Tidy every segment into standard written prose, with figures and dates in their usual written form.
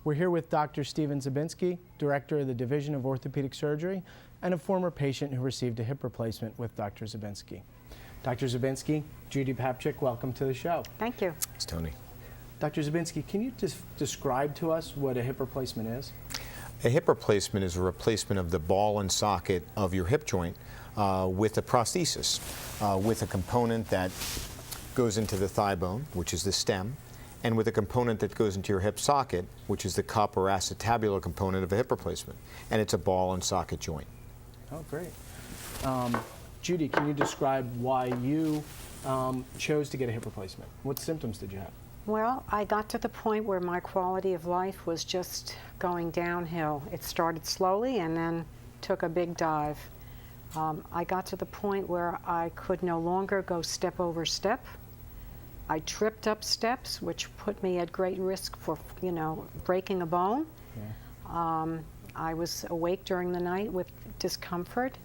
We're here with Dr. Steven Zabinski, Director of the Division of Orthopedic Surgery, and a former patient who received a hip replacement with Dr. Zabinski. Dr. Zabinski, Judy Papchik, welcome to the show. Thank you. Thanks, Tony. Dr. Zabinski, can you describe to us what a hip replacement is? A hip replacement is a replacement of the ball and socket of your hip joint with a prosthesis, with a component that goes into the thigh bone, which is the stem, and with a component that goes into your hip socket, which is the cup or acetabular component of a hip replacement. And it's a ball and socket joint. Oh, great. Judy, can you describe why you chose to get a hip replacement? What symptoms did you have? Well, I got to the point where my quality of life was just going downhill. It started slowly and then took a big dive. I got to the point where I could no longer go step over step. I tripped up steps, which put me at great risk for, breaking a bone. Yeah. I was awake during the night with discomfort.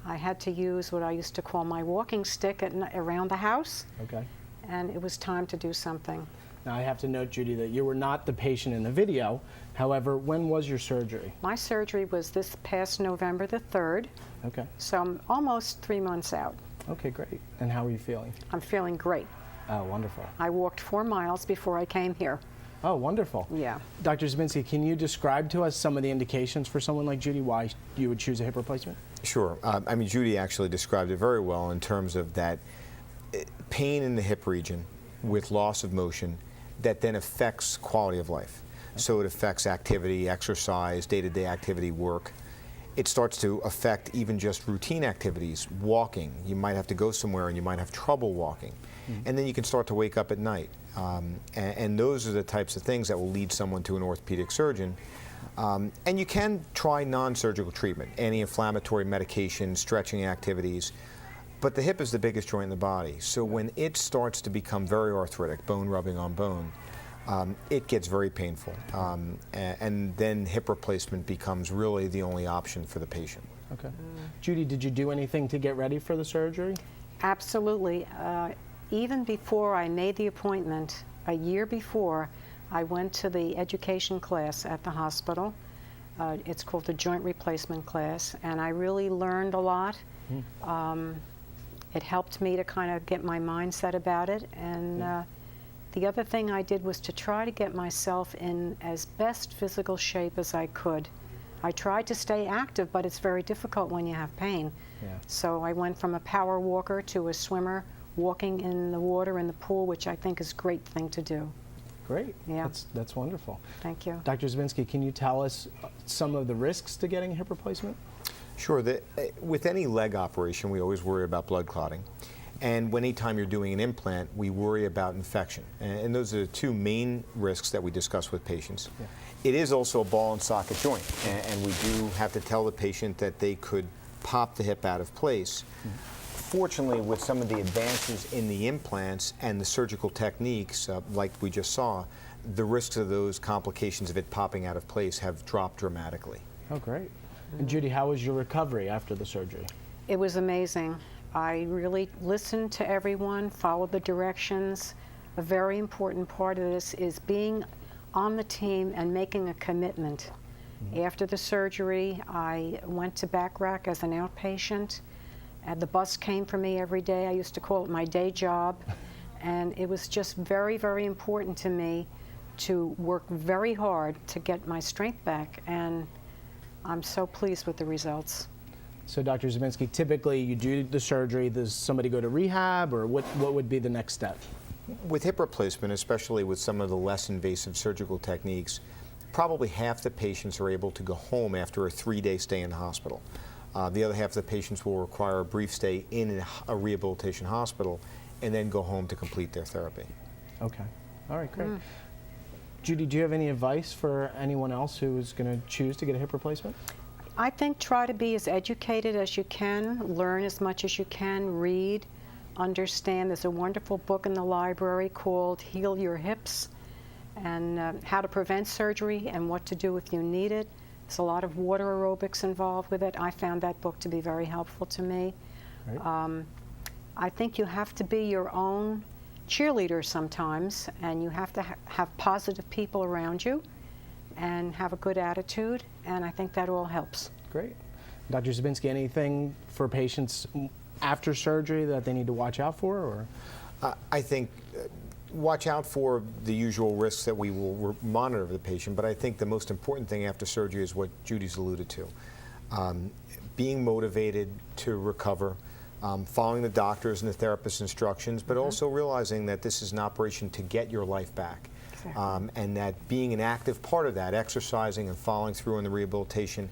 I had to use what I used to call my walking stick around the house. Okay. And it was time to do something. Now I have to note, Judy, that you were not the patient in the video. However, when was your surgery? My surgery was this past November the 3rd. Okay. So I'm almost 3 months out. Okay, great. And how are you feeling? I'm feeling great. Oh, wonderful. I walked 4 miles before I came here. Oh, wonderful. Yeah. Dr. Zabinski, can you describe to us some of the indications for someone like Judy why you would choose a hip replacement? Sure. Judy actually described it very well in terms of that pain in the hip region with loss of motion that then affects quality of life. Okay. So it affects activity, exercise, day-to-day activity, work. It starts to affect even just routine activities, walking. You might have to go somewhere and you might have trouble walking. And then you can start to wake up at night. And those are the types of things that will lead someone to an orthopedic surgeon. And you can try non-surgical treatment, anti-inflammatory medication, stretching activities. But the hip is the biggest joint in the body. So when it starts to become very arthritic, bone rubbing on bone, it gets very painful. And then hip replacement becomes really the only option for the patient. Okay. Judy, did you do anything to get ready for the surgery? Absolutely. Even before I made the appointment, a year before, I went to the education class at the hospital. It's called the joint replacement class, and I really learned a lot. It helped me to kind of get my mindset about it, and the other thing I did was to try to get myself in as best physical shape as I could. I tried to stay active, but it's very difficult when you have pain. Yeah. So I went from a power walker to a swimmer, walking in the water in the pool, which I think is a great thing to do. Great. Yeah. That's wonderful. Thank you. Dr. Zabinski, can you tell us some of the risks to getting a hip replacement? Sure. With any leg operation, we always worry about blood clotting. And anytime you're doing an implant, we worry about infection. And those are the two main risks that we discuss with patients. Yeah. It is also a ball and socket joint. And we do have to tell the patient that they could pop the hip out of place. Fortunately, with some of the advances in the implants and the surgical techniques, like we just saw, the risks of those complications of it popping out of place have dropped dramatically. Oh, great. And Judy, how was your recovery after the surgery? It was amazing. I really listened to everyone, followed the directions. A very important part of this is being on the team and making a commitment. After the surgery, I went to Back Rack as an outpatient. And the bus came for me every day. I used to call it my day job. And it was just very, very important to me to work very hard to get my strength back. And I'm so pleased with the results. So, Dr. Zabinski, typically you do the surgery, does somebody go to rehab, or what would be the next step? With hip replacement, especially with some of the less invasive surgical techniques, probably half the patients are able to go home after a 3-day stay in the hospital. The other half of the patients will require a brief stay in a rehabilitation hospital and then go home to complete their therapy. Okay. All right, great. Judy, do you have any advice for anyone else who is going to choose to get a hip replacement? I think try to be as educated as you can, learn as much as you can, read, understand. There's a wonderful book in the library called Heal Your Hips, and how to prevent surgery and what to do if you need it. There's a lot of water aerobics involved with it. I found that book to be very helpful to me. Right. I think you have to be your own cheerleader sometimes, and you have to have positive people around you. and have a good attitude, and I think that all helps. Great. Dr. Zabinski, anything for patients after surgery that they need to watch out for? Or? I think watch out for the usual risks that we will monitor the patient, but I think the most important thing after surgery is what Judy's alluded to. Being motivated to recover, following the doctor's and the therapist's instructions, but also realizing that this is an operation to get your life back. Exactly. And that being an active part of that, exercising and following through on the rehabilitation,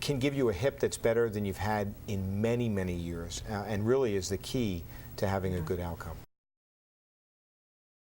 can give you a hip that's better than you've had in many, many years, and really is the key to having a good outcome.